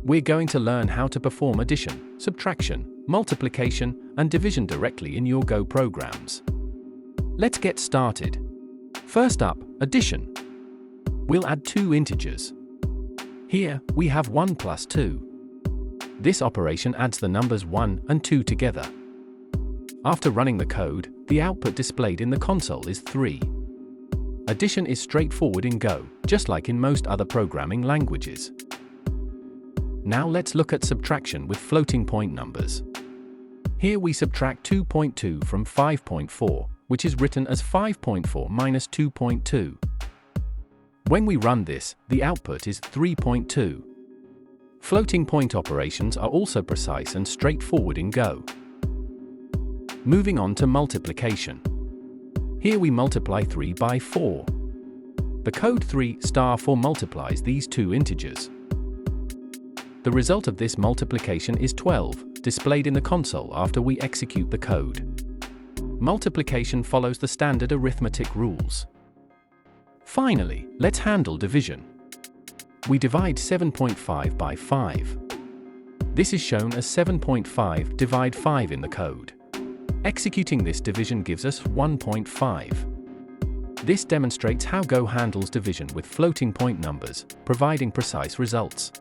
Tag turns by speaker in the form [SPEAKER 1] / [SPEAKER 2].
[SPEAKER 1] we're going to learn how to perform addition, subtraction, multiplication, and division directly in your Go programs. Let's get started. First up, addition. We'll add two integers. Here, we have 1 plus 2. This operation adds the numbers 1 and 2 together. After running the code, the output displayed in the console is 3. Addition is straightforward in Go, just like in most other programming languages. Now let's look at subtraction with floating point numbers. Here we subtract 2.2 from 5.4, which is written as 5.4 minus 2.2. When we run this, the output is 3.2. Floating point operations are also precise and straightforward in Go. Moving on to multiplication. Here we multiply 3 by 4. The code 3*4 multiplies these two integers. The result of this multiplication is 12, displayed in the console after we execute the code. Multiplication follows the standard arithmetic rules. Finally, let's handle division. We divide 7.5 by 5. This is shown as 7.5 divide 5 in the code. Executing this division gives us 1.5. This demonstrates how Go handles division with floating point numbers, providing precise results.